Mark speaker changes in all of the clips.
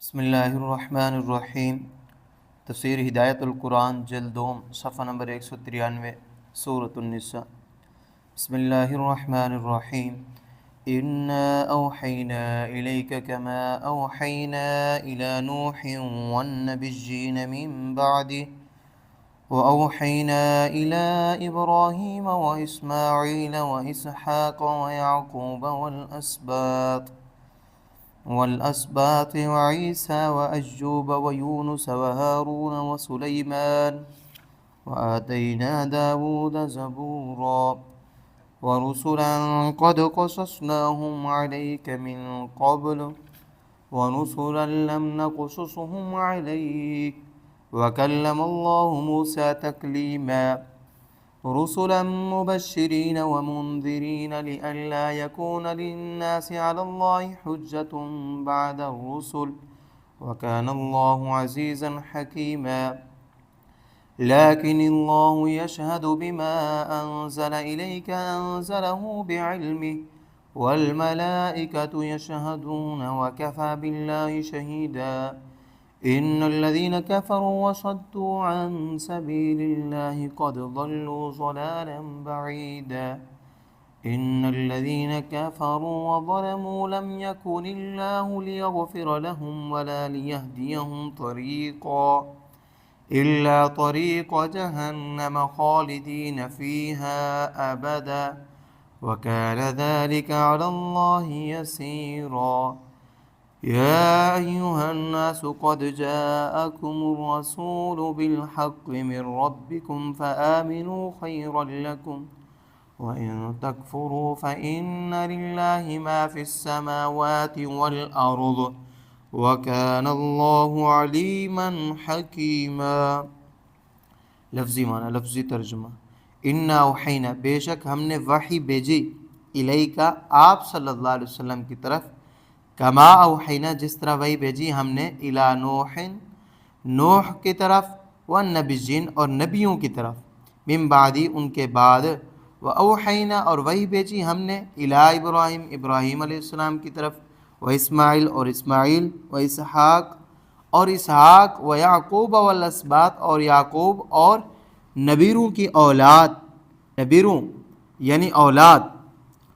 Speaker 1: بسم اللہ الرحمن الرحیم۔ تفسیر ہدایت القرآن جلد دوم صفحہ نمبر 193 سورۃ النساء۔ بسم اللہ الرحمن الرحیم۔ انا اوحینا الیک کما اوحینا الی نوح والنبیین من بعدہ وأوحينا إلى إبراهيم وإسماعيل وإسحاق ويعقوب والأسباط وعيسى وأيوب ويونس وهارون وسليمان وآتينا داود زبورا ورسلا قد قصصناهم عليك من قبل ورسلا لم نقصصهم عليك وكلم الله موسى تكليما رسلا مبشرين ومنذرين لئلا يكون للناس على الله حجة بعد الرسل وكان الله عزيزا حكيما لكن الله يشهد بما أنزل إليك أنزله بعلمه والملائكة يشهدون وكفى بالله شهيدا إن الذين كفروا وصدوا عن سبيل الله قد ضلوا ضلالا بعيدا إن الذين كفروا وظلموا لم يكن الله ليغفر لهم ولا ليهديهم طريقا إلا طريق جهنم خالدين فيها أبدا وكان ذلك على الله يسيرا يا أيها الناس قد جاءكم الرسول بالحق من ربكم فآمنوا خيرا لكم وإن تكفروا فإن لله ما في السماوات والأرض وكان الله عليما حكيما۔ لفظی معنی، لفظی ترجمہ۔ انا اوحینا، بے شک ہم نے وحی بھیجی، الیکا آپ صلی اللہ علیہ وسلم کی طرف، کما اوحینا جس طرح وحی بھیجی ہم نے، الی نوح نوح کی طرف، والنبیین اور نبیوں کی طرف، من بعدی ان کے بعد، واوحینا اور وحی بھیجی ہم نے، الی ابراہیم ابراہیم علیہ السلام کی طرف، واسماعیل اور اسماعیل، واسحاق اور اسحاق، ویعقوب والاسباط اور یعقوب اور نبیروں کی اولاد، نبیروں یعنی اولاد،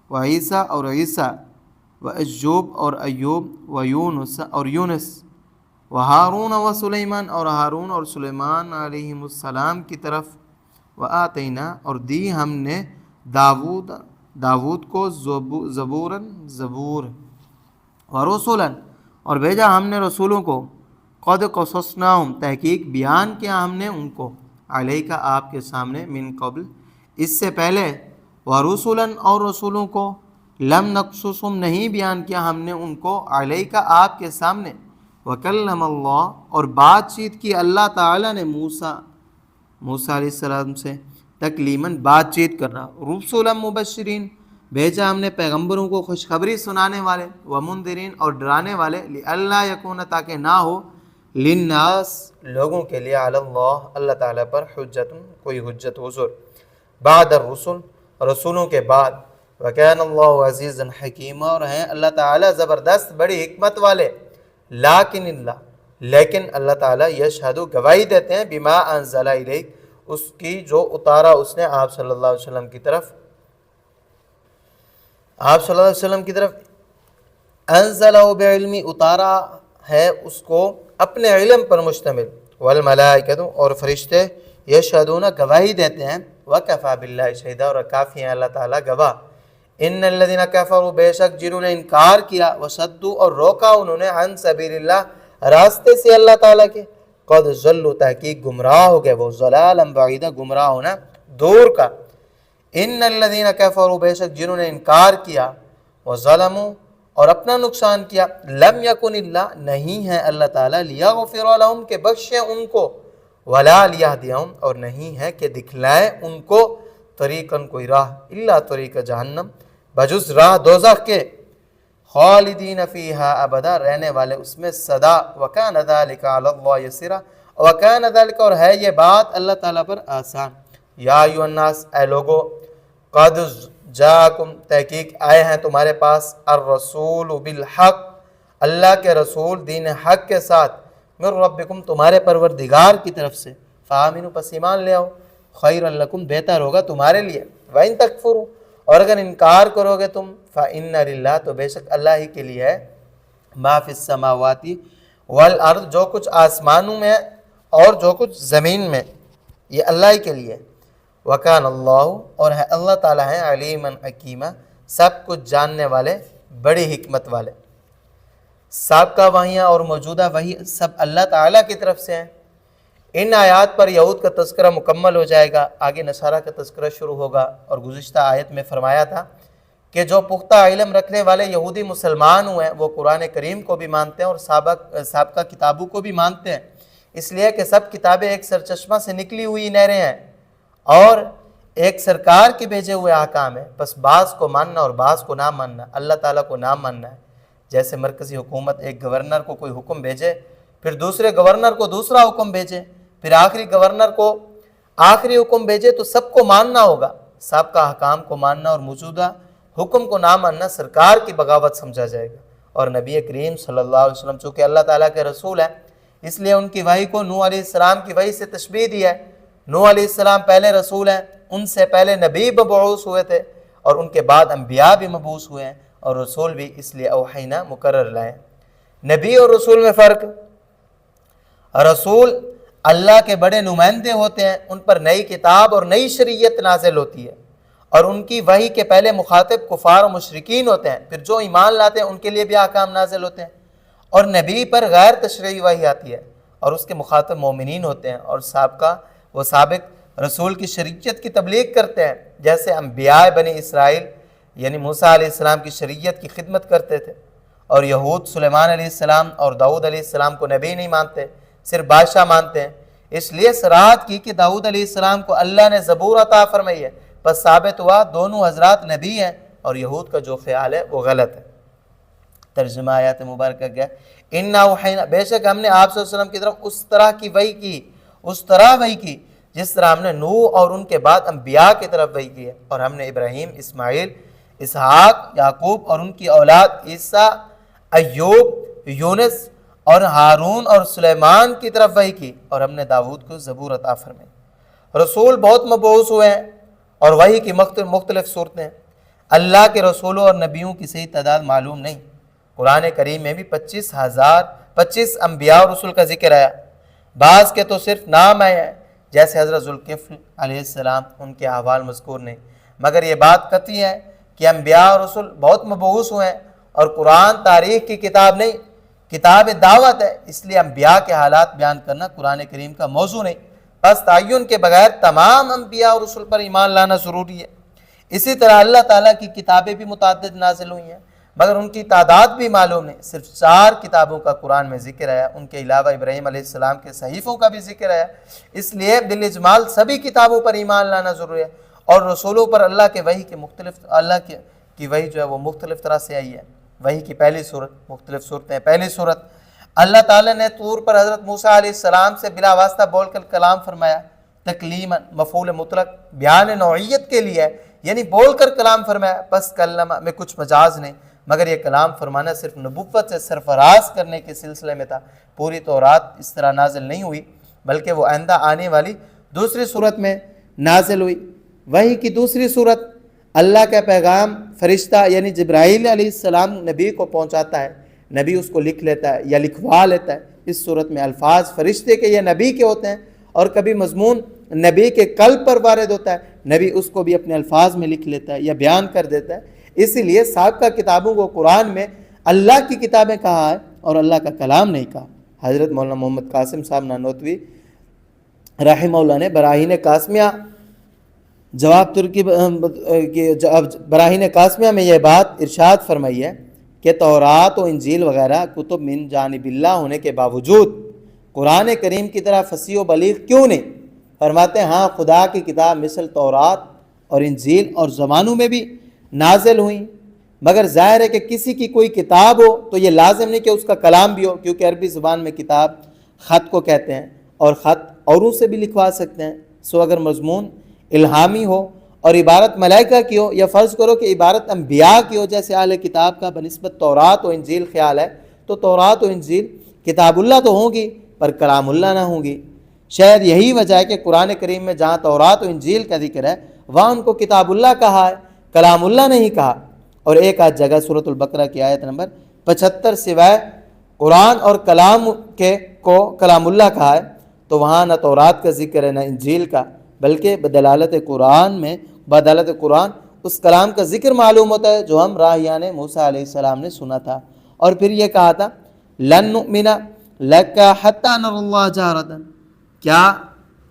Speaker 1: وعیسیٰ اور عیسیٰ، وأیوب اور ایوب، ویونس اور یونس، وہارون وسلیمان اور ہارون اور سلیمان علیہم السلام کی طرف، وآتینا اور دی ہم نے داود کو زبور، ورسلا اور بھیجا ہم نے رسولوں کو، قد قصصناہم تحقیق بیان کیا ہم نے ان کو، علیک آپ کے سامنے، من قبل اس سے پہلے، ورسلا اور رسولوں کو، لم نقصصہم نہیں بیان کیا ہم نے ان کو، علیک آپ کے سامنے، وکلم اللہ اور بات چیت کی اللہ تعالیٰ نے موسیٰ علیہ السلام سے، تکلیماً بات چیت کرنا، رسلا مبشرین بھیجا ہم نے پیغمبروں کو خوشخبری سنانے والے، ومنذرین اور ڈرانے والے، لئلا یکون تاکہ نہ ہو، للناس لوگوں کے لیے، علی اللہ اللہ تعالیٰ پر، حجت کوئی حجت حضور، بعد الرسل رسولوں کے بعد، وکان اللہ عزیزا حکیما اور ہیں اللہ تعالیٰ زبردست بڑی حکمت والے، لیکن اللہ تعالیٰ یشہد گواہی دیتے ہیں، بما انزل الیک اس کی جو اتارا اس نے آپ صلی اللہ علیہ وسلم کی طرف، آپ صلی اللہ علیہ وسلم کی طرف، انزلہ بعلمی اتارا ہے اس کو اپنے علم پر مشتمل، والملائکۃ اور فرشتے، یشہدون گواہی دیتے ہیں، وکفی باللہ شہیدا اور کافی ہیں اللہ تعالیٰ گواہ، ان الذین کفروا بے شک جنہوں نے انکار کیا، وصدوا اور روکا انہوں نے، عن سبیل اللہ راستے سے اللہ تعالیٰ کے، قد ضلوا تحقیق گمراہ ہو گئے وہ، ضلالا بعیدا گمراہ ہونا دور کا، ان الذین کفروا بے شک جنہوں نے انکار کیا، وظلموا اور اپنا نقصان کیا، لم یکن اللہ نہیں ہے اللہ تعالیٰ، لیغفر لہم کہ بخشے ان کو، ولا لیہدیہم اور نہیں ہے کہ دکھلائے ان کو، طریقاً کوئی راہ، الا طریق جہنم بجز راہ دوزخ کے، خالدین فیہا ابدا رہنے والے اس میں سدا، وکان ذلک علی اللہ یسیرا وکان ذلک اور ہے یہ بات اللہ تعالیٰ پر آسان، یا ایھا الناس اے لوگو، قد جاءکم تحقیق آئے ہیں تمہارے پاس، الرسول بالحق اللہ کے رسول دین حق کے ساتھ من ربکم تمہارے پروردگار کی طرف سے، فآمنوا پس ایمان لے آؤ، خیر لکم بہتر ہوگا تمہارے لیے، وَإِن تکفروا اور اگر انکار کرو گے تم، فإن للہ تو بے شک اللہ ہی کے لیے ہے، ما فی السماوات والارض جو کچھ آسمانوں میں اور جو کچھ زمین میں، یہ اللہ ہی کے لیے، وکان اللہ اور ہے اللہ تعالیٰ ہے علیما حکیما سب کچھ جاننے والے بڑی حکمت والے۔ سابقہ وحیاں اور موجودہ وحی سب اللہ تعالیٰ کی طرف سے ہیں۔ ان آیات پر یہود کا تذکرہ مکمل ہو جائے گا، آگے نصارہ کا تذکرہ شروع ہوگا، اور گزشتہ آیت میں فرمایا تھا کہ جو پختہ علم رکھنے والے یہودی مسلمان ہوئے ہیں وہ قرآن کریم کو بھی مانتے ہیں اور سابقہ کتابوں کو بھی مانتے ہیں، اس لیے کہ سب کتابیں ایک سرچشمہ سے نکلی ہوئی نہریں ہیں اور ایک سرکار کے بھیجے ہوئے احکام ہیں، بس بعض کو ماننا اور بعض کو نہ ماننا، اللہ تعالیٰ کو نہ ماننا ہے۔ جیسے مرکزی حکومت ایک گورنر کو کوئی حکم بھیجے، پھر دوسرے گورنر کو دوسرا حکم بھیجے، پھر آخری گورنر کو آخری حکم بھیجے، تو سب کو ماننا ہوگا۔ سابقہ احکام کو ماننا اور موجودہ حکم کو نہ ماننا سرکار کی بغاوت سمجھا جائے گا۔ اور نبی کریم صلی اللہ علیہ وسلم چونکہ اللہ تعالیٰ کے رسول ہیں، اس لیے ان کی وحی کو نوح علیہ السلام کی وحی سے تشبیہ دی ہے۔ نوح علیہ السلام پہلے رسول ہیں، ان سے پہلے نبی مبعوث ہوئے تھے، اور ان کے بعد انبیاء بھی مبعوث ہوئے ہیں، اور رسول بھی، اس لیے اوحینا مقرر لائے۔ نبی اور رسول میں فرق، رسول اللہ کے بڑے نمائندے ہوتے ہیں، ان پر نئی کتاب اور نئی شریعت نازل ہوتی ہے، اور ان کی وحی کے پہلے مخاطب کفار و مشرکین ہوتے ہیں، پھر جو ایمان لاتے ہیں ان کے لیے بھی احکام نازل ہوتے ہیں، اور نبی پر غیر تشریعی وحی آتی ہے اور اس کے مخاطب مومنین ہوتے ہیں، اور سابق رسول کی شریعت کی تبلیغ کرتے ہیں، جیسے انبیاء بنی اسرائیل یعنی موسیٰ علیہ السلام کی شریعت کی خدمت کرتے تھے، اور یہود سلیمان علیہ السلام اور داؤد علیہ السلام کو نبی نہیں مانتے، صرف بادشاہ مانتے ہیں۔ اس لیے صراحت کی کہ داؤد علیہ السلام کو اللہ نے زبور عطا فرمائی ہے، بس ثابت ہوا دونوں حضرات نبی ہیں، اور یہود کا جو خیال ہے وہ غلط ہے۔ ترجمہ آیات مبارکہ کیا؟ اِنَّا اوحینا بے شک ہم نے آپ صلی اللہ علیہ وسلم کی طرف اس طرح وحی کی جس طرح ہم نے نوح اور ان کے بعد انبیاء کی طرف وحی کی ہے، اور ہم نے ابراہیم، اسماعیل، اسحاق، یعقوب اور ان کی اولاد عیسیٰ، ایوب، یونس اور ہارون اور سلیمان کی طرف وحی کی، اور ہم نے داؤد کو زبور عطا فرمائی۔ رسول بہت مبعوث ہوئے ہیں اور وحی کی مختلف صورتیں، اللہ کے رسولوں اور نبیوں کی صحیح تعداد معلوم نہیں۔ قرآن کریم میں بھی 25 انبیاء اور رسول کا ذکر آیا، بعض کے تو صرف نام آئے ہیں، جیسے حضرت ذوالکفل علیہ السلام، ان کے احوال مذکور نہیں، مگر یہ بات قطعی ہے کہ انبیاء اور رسول بہت مبعوث ہوئے ہیں، اور قرآن تاریخ کی کتاب نہیں، کتاب دعوت ہے، اس لیے انبیاء کے حالات بیان کرنا قرآن کریم کا موضوع نہیں، بس تعین کے بغیر تمام انبیاء اور رسول پر ایمان لانا ضروری ہے۔ اسی طرح اللہ تعالیٰ کی کتابیں بھی متعدد نازل ہوئی ہیں، مگر ان کی تعداد بھی معلوم نہیں، صرف 4 کتابوں کا قرآن میں ذکر آیا، ان کے علاوہ ابراہیم علیہ السلام کے صحیفوں کا بھی ذکر آیا، اس لیے بالاجمال سبھی کتابوں پر ایمان لانا ضروری ہے، اور رسولوں پر اللہ کے وحی کے اللہ کی وحی جو ہے وہ مختلف طرح سے آئی ہے۔ وحی کی پہلی صورت، مختلف صورتیں، پہلی صورت اللہ تعالیٰ نے طور پر حضرت موسیٰ علیہ السلام سے بلا واسطہ بول کر کلام فرمایا، تکلیما مفعول مطلق بیان نوعیت کے لیے، یعنی بول کر کلام فرمایا، پس کلمہ میں کچھ مجاز نہیں، مگر یہ کلام فرمانا صرف نبوت سے سرفراز کرنے کے سلسلے میں تھا، پوری تورات اس طرح نازل نہیں ہوئی، بلکہ وہ آئندہ آنے والی دوسری صورت میں نازل ہوئی۔ وحی کی دوسری صورت، اللہ کا پیغام فرشتہ یعنی جبرائیل علیہ السلام نبی کو پہنچاتا ہے، نبی اس کو لکھ لیتا ہے یا لکھوا لیتا ہے۔ اس صورت میں الفاظ فرشتے کے یا نبی کے ہوتے ہیں، اور کبھی مضمون نبی کے قلب پر وارد ہوتا ہے، نبی اس کو بھی اپنے الفاظ میں لکھ لیتا ہے یا بیان کر دیتا ہے۔ اسی لیے سابقہ کتابوں کو قرآن میں اللہ کی کتابیں کہا ہے اور اللہ کا کلام نہیں کہا۔ حضرت مولانا محمد قاسم صاحب نانوتوی رحمہ اللہ نے براہین قاسمیہ براہین قاسمیہ میں یہ بات ارشاد فرمائی ہے کہ تورات و انجیل وغیرہ کتب من جانب اللہ ہونے کے باوجود قرآن کریم کی طرح فصیح و بلیغ کیوں نہیں؟ فرماتے ہیں ہاں خدا کی کتاب مثل تورات اور انجیل اور زمانوں میں بھی نازل ہوئیں، مگر ظاہر ہے کہ کسی کی کوئی کتاب ہو تو یہ لازم نہیں کہ اس کا کلام بھی ہو، کیونکہ عربی زبان میں کتاب خط کو کہتے ہیں، اور خط اوروں سے بھی لکھوا سکتے ہیں۔ سو اگر مضمون الہامی ہو اور عبارت ملائکہ کی ہو، یا فرض کرو کہ عبارت انبیاء کی ہو جیسے اہل کتاب کا بنسبت تورات و انجیل خیال ہے، تو تورات و انجیل کتاب اللہ تو ہوں گی پر کلام اللہ نہ ہوں گی۔ شاید یہی وجہ ہے کہ قرآن کریم میں جہاں تورات و انجیل کا ذکر ہے وہاں ان کو کتاب اللہ کہا ہے، کلام اللہ نہیں کہا۔ اور ایک آدھ جگہ سورۃ البقرہ کی آیت نمبر 75 سوائے قرآن اور کلام کے کو کلام اللہ کہا ہے، تو وہاں نہ تورات کا ذکر ہے نہ انجیل کا، بلکہ بدلالت قرآن اس کلام کا ذکر معلوم ہوتا ہے جو ہم راہیان موسیٰ علیہ السلام نے سنا تھا۔ اور پھر یہ کہا تھا لن نؤمن لک حتی نری اللہ جہرۃ، کیا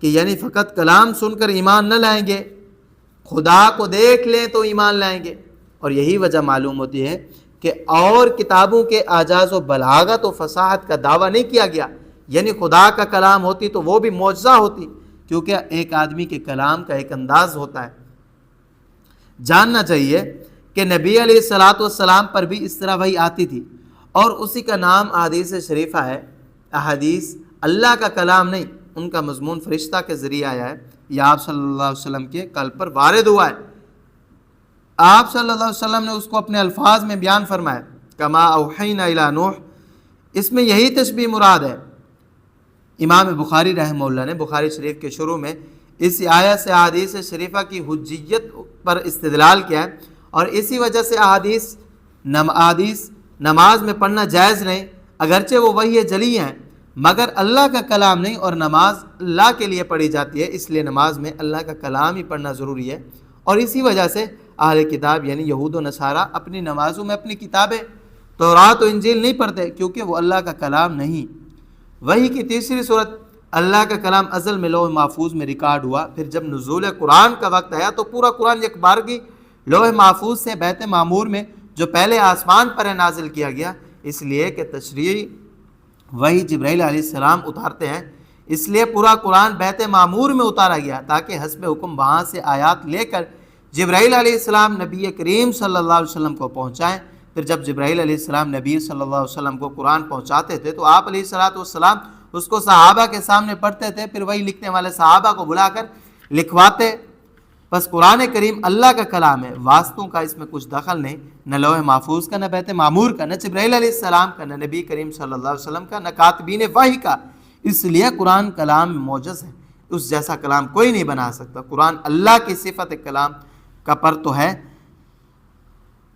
Speaker 1: کہ یعنی فقط کلام سن کر ایمان نہ لائیں گے، خدا کو دیکھ لیں تو ایمان لائیں گے۔ اور یہی وجہ معلوم ہوتی ہے کہ اور کتابوں کے اعجاز و بلاغت و فصاحت کا دعویٰ نہیں کیا گیا، یعنی خدا کا کلام ہوتی تو وہ بھی معجزہ ہوتی، کیونکہ ایک آدمی کے کلام کا ایک انداز ہوتا ہے۔ جاننا چاہیے کہ نبی علیہ الصلوۃ والسلام پر بھی اس طرح وحی آتی تھی، اور اسی کا نام احادیث شریفہ ہے۔ احادیث اللہ کا کلام نہیں، ان کا مضمون فرشتہ کے ذریعے آیا ہے، یا آپ صلی اللہ علیہ وسلم کے قلب پر وارد ہوا ہے۔ آپ صلی اللہ علیہ وسلم نے اس کو اپنے الفاظ میں بیان فرمایا، کما اوحینا الی نوح، اس میں یہی تشبیہ مراد ہے۔ امام بخاری رحمہ اللہ نے بخاری شریف کے شروع میں اس آیت سے احادیث شریفہ کی حجیت پر استدلال کیا ہے، اور اسی وجہ سے احادیث نماز میں پڑھنا جائز نہیں، اگرچہ وہ وحی جلی ہیں، مگر اللہ کا کلام نہیں، اور نماز اللہ کے لیے پڑھی جاتی ہے، اس لیے نماز میں اللہ کا کلام ہی پڑھنا ضروری ہے۔ اور اسی وجہ سے اہل کتاب یعنی یہود و نصارہ اپنی نمازوں میں اپنی کتابیں تورات و انجیل نہیں پڑھتے، کیونکہ وہ اللہ کا کلام نہیں۔ وحی کی تیسری صورت، اللہ کا کلام ازل میں لوح محفوظ میں ریکارڈ ہوا، پھر جب نزول قرآن کا وقت آیا تو پورا قرآن یک بارگی لوح محفوظ سے بیت معمور میں جو پہلے آسمان پر نازل کیا گیا، اس لیے کہ تشریعی وحی جبرائیل علیہ السلام اتارتے ہیں، اس لیے پورا قرآن بیت معمور میں اتارا گیا تاکہ حسب حکم وہاں سے آیات لے کر جبرائیل علیہ السلام نبی کریم صلی اللہ علیہ وسلم کو پہنچائیں۔ پھر جب جبرائیل علیہ السلام نبی صلی اللہ علیہ وسلم کو قرآن پہنچاتے تھے تو آپ علیہ السلام اس کو صحابہ کے سامنے پڑھتے تھے، پھر وہی لکھنے والے صحابہ کو بلا کر لکھواتے۔ بس قرآن کریم اللہ کا کلام ہے، واسطوں کا اس میں کچھ دخل نہیں، نہ لوح محفوظ کا، نہ بیت معمور کا، نہ جبرائیل علیہ السلام کا، نہ نبی کریم صلی اللہ علیہ وسلم کا، نہ کاتبین وحی کا۔ اس لیے قرآن کلام معجز ہے، اس جیسا کلام کوئی نہیں بنا سکتا۔ قرآن اللہ کی صفت کلام کا پر تو ہے،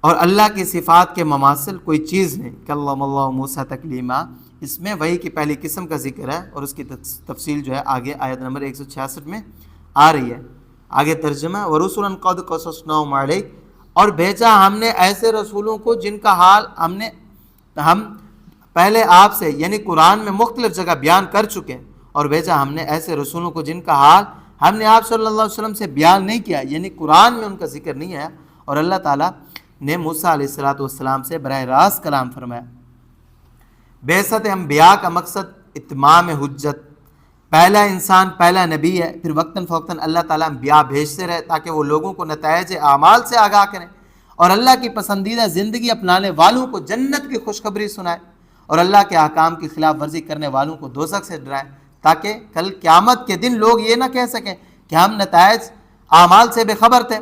Speaker 1: اور اللہ کی صفات کے مماثل کوئی چیز نہیں۔ کلم اللہ موسیٰ تکلیما، اس میں وحی کی پہلی قسم کا ذکر ہے، اور اس کی تفصیل جو ہے آگے آیت نمبر 166 میں آ رہی ہے۔ آگے ترجمہ، وَرُسُلًا قَدْ قَصَصْنَاهُمْ عَلَيْكَ، اور بھیجا ہم نے ایسے رسولوں کو جن کا حال ہم پہلے آپ سے یعنی قرآن میں مختلف جگہ بیان کر چکے ہیں، اور بھیجا ہم نے ایسے رسولوں کو جن کا حال ہم نے آپ صلی اللہ علیہ وسلم سے بیان نہیں کیا، یعنی قرآن میں ان کا ذکر نہیں ہے، اور اللہ تعالیٰ نے موسیٰ علیہ السلام سے براہ راست کلام فرمایا۔ بعثت انبیاء کا مقصد اتمام حجت، پہلا انسان پہلا نبی ہے، پھر وقتاً فوقتاً اللہ تعالیٰ انبیاء بھیجتے رہے تاکہ وہ لوگوں کو نتائج اعمال سے آگاہ کریں، اور اللہ کی پسندیدہ زندگی اپنانے والوں کو جنت کی خوشخبری سنائے، اور اللہ کے احکام کی خلاف ورزی کرنے والوں کو دوزخ سے ڈرائے، تاکہ کل قیامت کے دن لوگ یہ نہ کہہ سکیں کہ ہم نتائج اعمال سے بے خبر تھے۔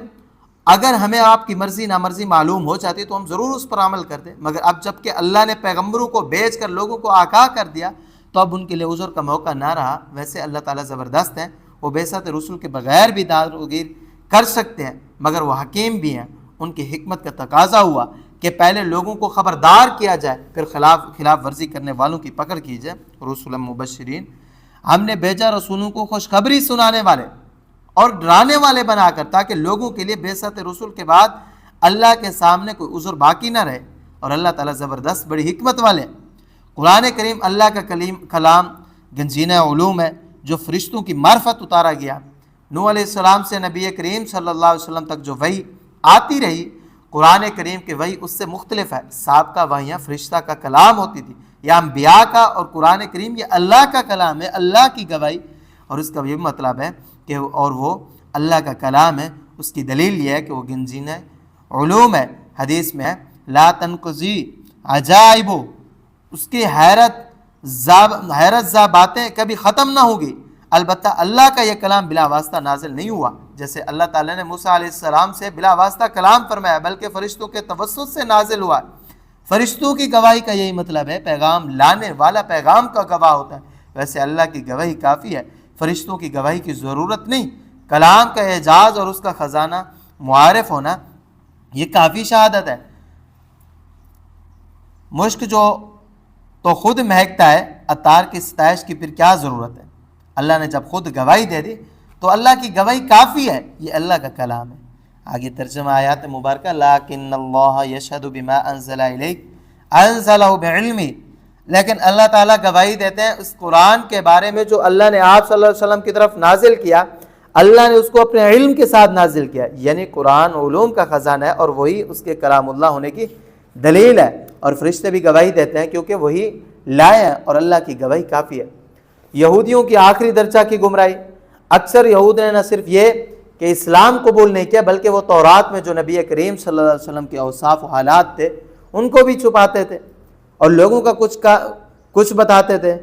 Speaker 1: اگر ہمیں آپ کی مرضی نامرضی معلوم ہو جاتی تو ہم ضرور اس پر عمل کرتے، مگر اب جب کہ اللہ نے پیغمبروں کو بھیج کر لوگوں کو آگاہ کر دیا تو اب ان کے لیے عذر کا موقع نہ رہا۔ ویسے اللہ تعالیٰ زبردست ہیں، وہ بعثت رسول کے بغیر بھی داروگیر کر سکتے ہیں، مگر وہ حکیم بھی ہیں۔ ان کی حکمت کا تقاضا ہوا کہ پہلے لوگوں کو خبردار کیا جائے، پھر خلاف ورزی کرنے والوں کی پکڑ کی جائے۔ رسولا مبشرین، ہم نے بھیجا رسولوں کو خوشخبری سنانے والے اور ڈرانے والے بنا کر، تاکہ لوگوں کے لیے بعثت رسول کے بعد اللہ کے سامنے کوئی عذر باقی نہ رہے، اور اللہ تعالیٰ زبردست بڑی حکمت والے۔ قرآن کریم اللہ کا کلام گنجینہ علوم ہے جو فرشتوں کی معرفت اتارا گیا۔ نوح علیہ السلام سے نبی کریم صلی اللہ علیہ وسلم تک جو وحی آتی رہی، قرآن کریم کے وحی اس سے مختلف ہے۔ سابقہ وحیاں فرشتہ کا کلام ہوتی تھی، یا انبیاء کا، اور قرآن کریم یہ اللہ کا کلام ہے، اللہ کی گواہی، اور اس کا یہ مطلب ہے کہ اور وہ اللہ کا کلام ہے۔ اس کی دلیل یہ ہے کہ وہ گنجینہ علوم ہے۔ حدیث میں ہے لا تنقضی عجائب، اس کی حیرت زا باتیں کبھی ختم نہ ہوگی۔ البتہ اللہ کا یہ کلام بلا واسطہ نازل نہیں ہوا، جیسے اللہ تعالیٰ نے موسیٰ علیہ السلام سے بلا واسطہ کلام فرمایا، بلکہ فرشتوں کے توسط سے نازل ہوا۔ فرشتوں کی گواہی کا یہی مطلب ہے، پیغام لانے والا پیغام کا گواہ ہوتا ہے، ویسے اللہ کی گواہی کافی ہے، فرشتوں کی گواہی کی ضرورت نہیں۔ کلام کا اعجاز اور اس کا خزانہ معارف ہونا یہ کافی شہادت ہے۔ مشک جو تو خود مہکتا ہے، عطار کی ستائش کی پھر کیا ضرورت ہے؟ اللہ نے جب خود گواہی دے دی تو اللہ کی گواہی کافی ہے، یہ اللہ کا کلام ہے۔ آگے ترجمہ آیات مبارکہ، لیکن اللہ یشہد بما انزل الیک انزلہ بعلمہ، لیکن اللہ تعالیٰ گواہی دیتے ہیں اس قرآن کے بارے میں جو اللہ نے آپ صلی اللہ علیہ وسلم کی طرف نازل کیا، اللہ نے اس کو اپنے علم کے ساتھ نازل کیا، یعنی قرآن علوم کا خزانہ ہے اور وہی اس کے کلام اللہ ہونے کی دلیل ہے، اور فرشتے بھی گواہی دیتے ہیں کیونکہ وہی لائے ہیں، اور اللہ کی گواہی کافی ہے۔ یہودیوں کی آخری درجہ کی گمراہی، اکثر یہود نے نہ صرف یہ کہ اسلام قبول نہیں کیا بلکہ وہ تورات میں جو نبی کریم صلی اللہ علیہ وسلم کے اوصاف و حالات تھے ان کو بھی چھپاتے تھے، اور لوگوں کا کچھ بتاتے تھے،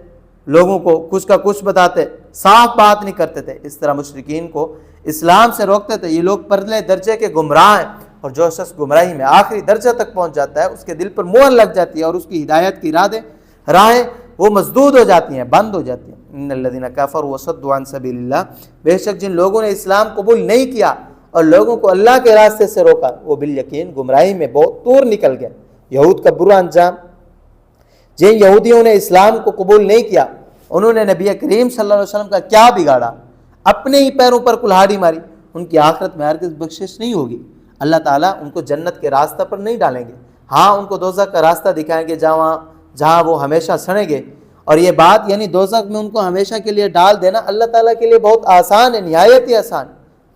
Speaker 1: لوگوں کو کچھ کا کچھ بتاتے، صاف بات نہیں کرتے تھے۔ اس طرح مشرکین کو اسلام سے روکتے تھے۔ یہ لوگ پرلے درجے کے گمراہ ہیں، اور جو شخص گمراہی میں آخری درجہ تک پہنچ جاتا ہے اس کے دل پر مہر لگ جاتی ہے اور اس کی ہدایت کی راہیں وہ مسدود ہو جاتی ہیں، بند ہو جاتی ہیں۔ ان الذین کفروا وصدوا عن سبیل اللہ، بے شک جن لوگوں نے اسلام قبول نہیں کیا اور لوگوں کو اللہ کے راستے سے روکا، وہ بالیقین گمراہی میں بہت دور نکل گئے۔ یہود کا برا انجام، جن یہودیوں نے اسلام کو قبول نہیں کیا انہوں نے نبی کریم صلی اللہ علیہ وسلم کا کیا بگاڑا؟ اپنے ہی پیروں پر کلہاڑی ماری۔ ان کی آخرت میں ہرگز بخشش نہیں ہوگی، اللہ تعالیٰ ان کو جنت کے راستہ پر نہیں ڈالیں گے، ہاں ان کو دوزخ کا راستہ دکھائیں گے جہاں وہ ہمیشہ سڑیں گے۔ اور یہ بات یعنی دوزخ میں ان کو ہمیشہ کے لیے ڈال دینا اللہ تعالیٰ کے لیے بہت آسان ہے، نہایت ہی آسان۔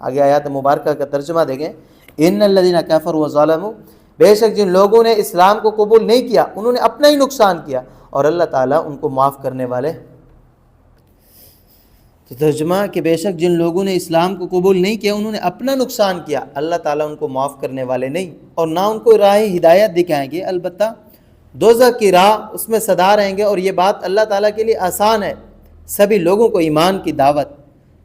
Speaker 1: آگے آیات مبارکہ کا ترجمہ دیکھیں، ان الذین کفروا وظلموا، بے شک جن لوگوں نے اسلام کو قبول نہیں کیا انہوں نے اپنا ہی نقصان کیا اور اللہ تعالیٰ ان کو معاف کرنے والے۔ تو ترجمہ کہ بے شک جن لوگوں نے اسلام کو قبول نہیں کیا انہوں نے اپنا نقصان کیا، اللہ تعالیٰ ان کو معاف کرنے والے نہیں، اور نہ ان کو راہ ہدایت دکھائیں گے، البتہ دوزخ کی راہ اس میں سدا رہیں گے، اور یہ بات اللہ تعالیٰ کے لیے آسان ہے۔ سبھی لوگوں کو ایمان کی دعوت،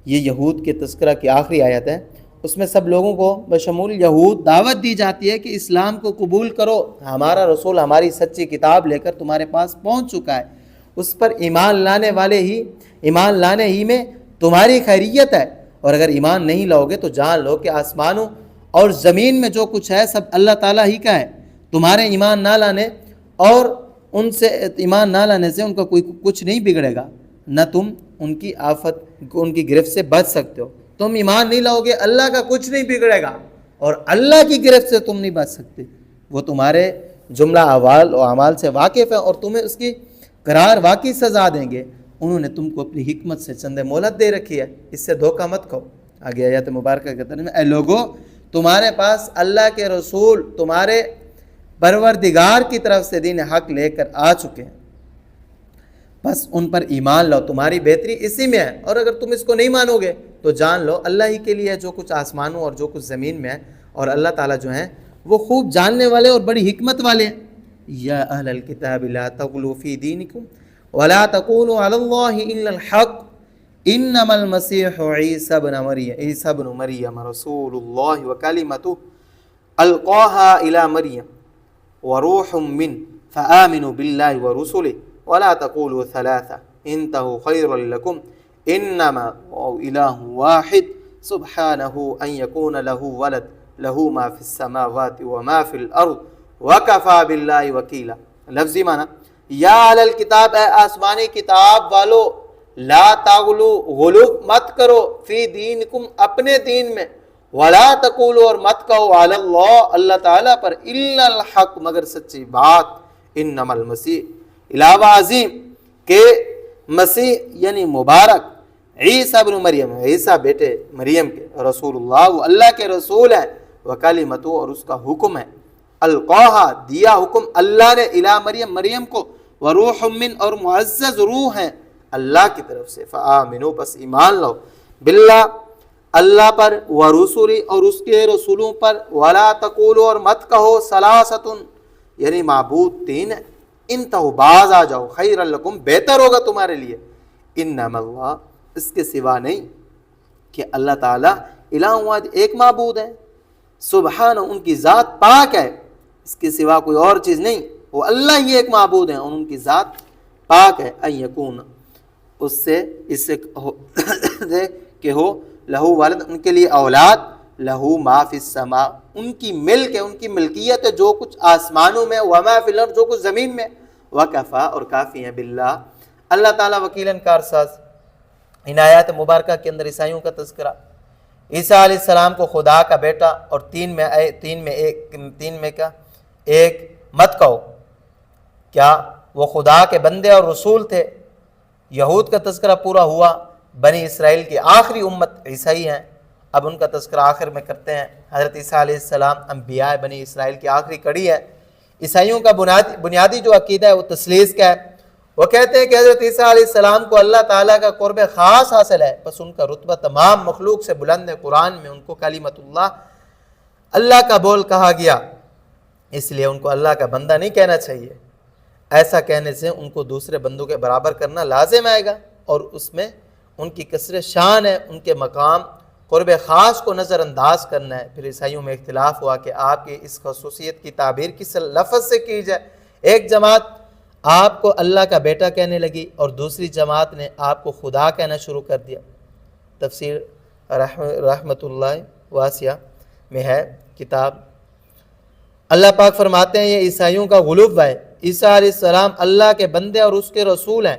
Speaker 1: یہ یہود کے تذکرہ کی آخری آیت ہے، اس میں سب لوگوں کو بشمول یہود دعوت دی جاتی ہے کہ اسلام کو قبول کرو، ہمارا رسول ہماری سچی کتاب لے کر تمہارے پاس پہنچ چکا ہے، اس پر ایمان لانے ہی میں تمہاری خیریت ہے، اور اگر ایمان نہیں لاؤ گے تو جان لو کہ آسمانوں اور زمین میں جو کچھ ہے سب اللہ تعالیٰ ہی کا ہے۔ تمہارے ایمان نہ لانے اور ایمان نہ لانے سے ان کا کوئی کچھ نہیں بگڑے گا، نہ تم ان کی گرفت سے بچ سکتے ہو۔ تم ایمان نہیں لاؤ گے، اللہ کا کچھ نہیں بگڑے گا، اور اللہ کی گرفت سے تم نہیں بچ سکتے۔ وہ تمہارے جملہ احوال و اعمال سے واقف ہے اور تمہیں اس کی قرار واقعی سزا دیں گے۔ انہوں نے تم کو اپنی حکمت سے چند مہلت دے رکھی ہے، اس سے دھوکہ مت کھو۔ آگے آیات مبارکہ کے ترجمہ، اے لوگو تمہارے پاس اللہ کے رسول تمہارے پروردگار کی طرف سے دین حق لے کر آ چکے ہیں، بس ان پر ایمان لاؤ، تمہاری بہتری اسی میں ہے، اور اگر تم اس کو نہیں مانو گے تو جان لو اللہ ہی کے لیے جو کچھ آسمانوں اور جو کچھ زمین میں ہے، اور اللہ تعالیٰ جو ہیں وہ خوب جاننے والے اور بڑی حکمت والے ہیں۔ یا اہل الکتاب لا تغلوا فی دینکم ولا تقولوا علی اللہ الا الحق انما المسیح عیسی ابن مریم رسول اللہ وکلمتہ القاها الی مریم وروح من فآمنوا باللہ ورسلہ ولا تقولوا ثلاثة انتهوا خيرا لكم انما اله واحد سبحانه ان يكون له ولد له ما في السماوات وما في الارض وكفى بالله وكيلا۔ لفظی معنی، یا اہل الکتاب، اے آسمانی کتاب والو، لا تغلو، غلو مت کرو، فی دینکم اپنے دین میں، ولا تقولوا اور مت کہو، علی اللہ اللہ تعالیٰ پر، الا الحق مگر سچی بات، انما المسیح علاوہ عظیم کہ مسیح یعنی مبارک، عیسیٰ ابن مریم، عیسیٰ بیٹے مریم کے، رسول اللہ وہ اللہ کے رسول ہے، وکلمتہ اور اس کا حکم ہے، القاہا دیا حکم اللہ نے، الی مریم مریم کو، وروح من اور معزز روح ہیں اللہ کی طرف سے، فآمنوا پس ایمان لاؤ، باللہ اللہ پر، ورسولی اور اس کے رسولوں پر، ولا تقولوا اور مت کہو، ثلاثۃ یعنی معبود تین ہے، انتہو باز آ جاؤ، خیر لکم بہتر ہوگا تمہارے لیے، انما اللہ اس کے سوا نہیں کہ اللہ تعالیٰ الہ واحد ایک معبود ہے، سبحانہ ان کی ذات پاک ہے، اس کے سوا کوئی اور چیز نہیں، وہ اللہ ہی ایک معبود ہیں اور ان کی ذات پاک ہے، ان یکون اس سے کہ ہو لہو ولد ان کے لیے اولاد، لہو ما فی السماء ان کی ملک ہے، ان کی ملکیت ہے جو کچھ آسمانوں میں، وما فی الارض جو کچھ زمین میں، وکفا اور کافی ہیں باللہ اللہ تعالیٰ وکیلاً کارساز۔ ان آیات مبارکہ کے اندر عیسائیوں کا تذکرہ، عیسیٰ علیہ السلام کو خدا کا بیٹا اور تین میں کا ایک مت کہو، کیا وہ خدا کے بندے اور رسول تھے؟ یہود کا تذکرہ پورا ہوا، بنی اسرائیل کی آخری امت عیسائی ہیں، اب ان کا تذکرہ آخر میں کرتے ہیں۔ حضرت عیسیٰ علیہ السلام انبیاء بنی اسرائیل کی آخری کڑی ہے۔ عیسائیوں کا بنیادی جو عقیدہ ہے وہ تثلیث کا ہے، وہ کہتے ہیں کہ حضرت عیسیٰ علیہ السلام کو اللہ تعالیٰ کا قرب خاص حاصل ہے، بس ان کا رتبہ تمام مخلوق سے بلند ہے۔ قرآن میں ان کو کلمۃ اللہ، اللہ کا بول کہا گیا، اس لیے ان کو اللہ کا بندہ نہیں کہنا چاہیے۔ ایسا کہنے سے ان کو دوسرے بندوں کے برابر کرنا لازم آئے گا، اور اس میں ان کی کثر شان ہے، ان کے مقام قرب خاص کو نظر انداز کرنا ہے۔ پھر عیسائیوں میں اختلاف ہوا کہ آپ کی اس خصوصیت کی تعبیر کس لفظ سے کی جائے۔ ایک جماعت آپ کو اللہ کا بیٹا کہنے لگی اور دوسری جماعت نے آپ کو خدا کہنا شروع کر دیا۔ تفسیر رحمت اللہ واسعہ میں ہے کتاب، اللہ پاک فرماتے ہیں یہ عیسائیوں کا غلو ہے۔ عیسیٰ علیہ السلام اللہ کے بندے اور اس کے رسول ہیں۔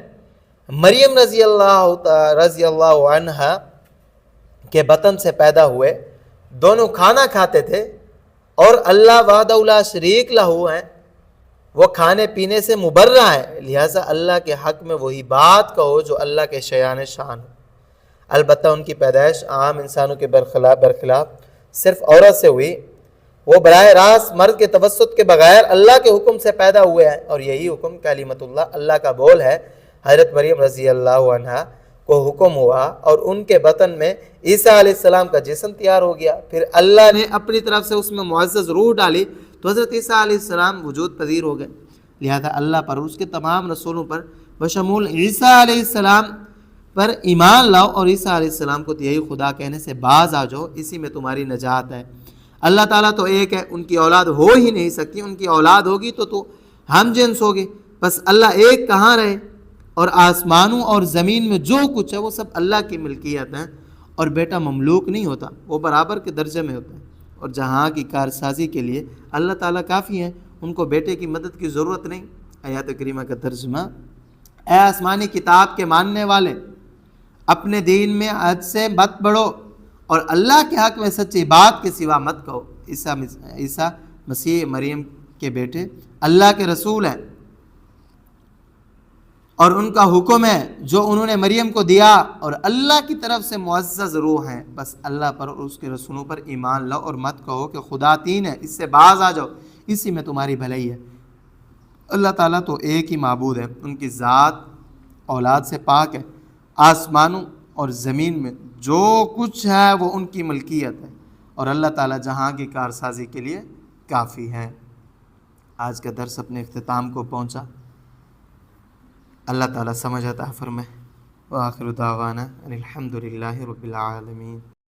Speaker 1: مریم رضی اللہ عنہ کے بطن سے پیدا ہوئے، دونوں کھانا کھاتے تھے، اور اللہ وحدہ لا شریک لہو ہیں، وہ کھانے پینے سے مبرہ ہے، لہٰذا اللہ کے حق میں وہی بات کہو جو اللہ کے شایان شان ہو۔ البتہ ان کی پیدائش عام انسانوں کے برخلاف صرف عورت سے ہوئی، وہ براہ راست مرد کے توسط کے بغیر اللہ کے حکم سے پیدا ہوئے ہیں، اور یہی حکم کلمۃ اللہ کا بول ہے۔ حضرت مریم رضی اللہ عنہ کو حکم ہوا اور ان کے بطن میں عیسیٰ علیہ السلام کا جسم تیار ہو گیا، پھر اللہ نے اپنی طرف سے اس میں معزز روح ڈالی تو حضرت عیسیٰ علیہ السلام وجود پذیر ہو گئے۔ لہذا اللہ پر اس کے تمام رسولوں پر بشمول عیسیٰ علیہ السلام پر ایمان لاؤ، اور عیسیٰ علیہ السلام کو یہی خدا کہنے سے باز آ جاؤ، اسی میں تمہاری نجات ہے۔ اللہ تعالیٰ تو ایک ہے، ان کی اولاد ہو ہی نہیں سکتی، ان کی اولاد ہوگی تو ہم جنس ہوگی، بس اللہ ایک کہاں رہے؟ اور آسمانوں اور زمین میں جو کچھ ہے وہ سب اللہ کی ملکیت ہے، اور بیٹا مملوک نہیں ہوتا، وہ برابر کے درجے میں ہوتا ہے، اور جہاں کی کارسازی کے لیے اللہ تعالیٰ کافی ہیں، ان کو بیٹے کی مدد کی ضرورت نہیں۔ آیات کریمہ کا ترجمہ، اے آسمانی کتاب کے ماننے والے، اپنے دین میں حد سے مت بڑھو اور اللہ کے حق میں سچی بات کے سوا مت کہو۔ عیسیٰ مسیح مریم کے بیٹے اللہ کے رسول ہیں، اور ان کا حکم ہے جو انہوں نے مریم کو دیا، اور اللہ کی طرف سے معزز روح ہیں، بس اللہ پر اور اس کے رسولوں پر ایمان لاؤ اور مت کہو کہ خدا تین ہے، اس سے باز آ جاؤ، اسی میں تمہاری بھلائی ہے۔ اللہ تعالیٰ تو ایک ہی معبود ہے، ان کی ذات اولاد سے پاک ہے، آسمانوں اور زمین میں جو کچھ ہے وہ ان کی ملکیت ہے، اور اللہ تعالیٰ جہاں کی کارسازی کے لیے کافی ہے۔ آج کا درس اپنے اختتام کو پہنچا، اللہ تعالیٰ سمجھ عطا فرمائے۔ وآخر دعوانا ان الحمد للہ رب العالمین۔